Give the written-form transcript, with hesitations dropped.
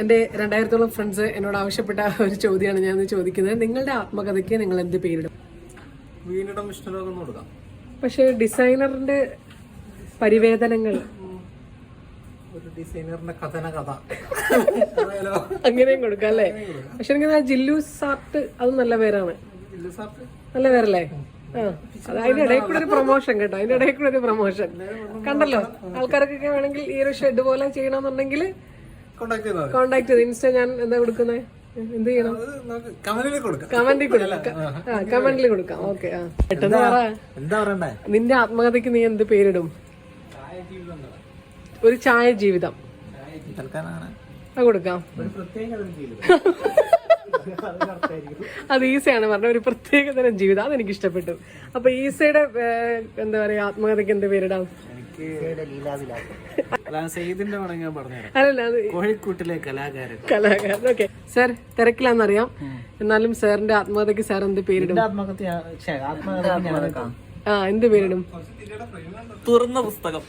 എൻ്റെ 2000-ഓളം ഫ്രണ്ട്സ് എന്നോട് ആവശ്യപ്പെട്ട ഒരു ചോദ്യമാണ് ഞാൻ ചോദിക്കുന്നത്. നിങ്ങളുടെ ആത്മകഥയ്ക്ക് നിങ്ങൾ എന്ത് പേരിടും? വീണിടം ഇഷ്ടലോകം കൊടുക്കാം. പക്ഷെ ഡിസൈനറിന്റെ പരിവേദനങ്ങൾ, ഒരു ഡിസൈനറിന്റെ കഥന കഥ അങ്ങനെയും കൊടുക്കാം അല്ലേ? പക്ഷെ എനിക്ക് ജില്ലൂസ് ആർട്ട് അത് നല്ല പേരാണ്, നല്ല പേരല്ലേ? ആ, അതിന്റെ ഇടയിൽ കൂടെ ഒരു പ്രൊമോഷൻ കേട്ടോ, അതിന്റെ ഇടയിൽ കൂടെ ഒരു പ്രൊമോഷൻ കണ്ടല്ലോ. ആൾക്കാർക്കൊക്കെ വേണമെങ്കിൽ ഈ ഒരു ഷെഡ് പോലെ ചെയ്യണമെന്നുണ്ടെങ്കിൽ കോണ്ടാക്ട് ചെയ്ത് ഇൻസ്റ്റ ഞാൻ എന്താ കൊടുക്കുന്നത്, എന്ത് ചെയ്യണം? കമന്റിൽ കൊടുക്കാം. ഓക്കെ, ആ പെട്ടെന്ന് പറ. നിന്റെ ആത്മകഥയ്ക്ക് നീ എന്ത് പേരിടും? ഒരു ചായ ജീവിതം അത് കൊടുക്കാം. അത് ഈസയാണ് പറഞ്ഞ, ഒരു പ്രത്യേകതരം ജീവിതം. അതെനിക്ക് ഇഷ്ടപ്പെട്ടു. അപ്പൊ ഈസയുടെ എന്താ പറയാ ആത്മകഥയ്ക്ക് എന്ത് പേരിടാം? അല്ലല്ല, അത് കോഴിക്കോട്ടിലെ കലാകാരൻ. ഓക്കെ സാർ തിരക്കിലാന്നറിയാം, എന്നാലും സാറിന്റെ ആത്മകഥയ്ക്ക് സാർ എന്ത് പേരിടും? എന്ത് പേരിടും? തുറന്ന പുസ്തകം.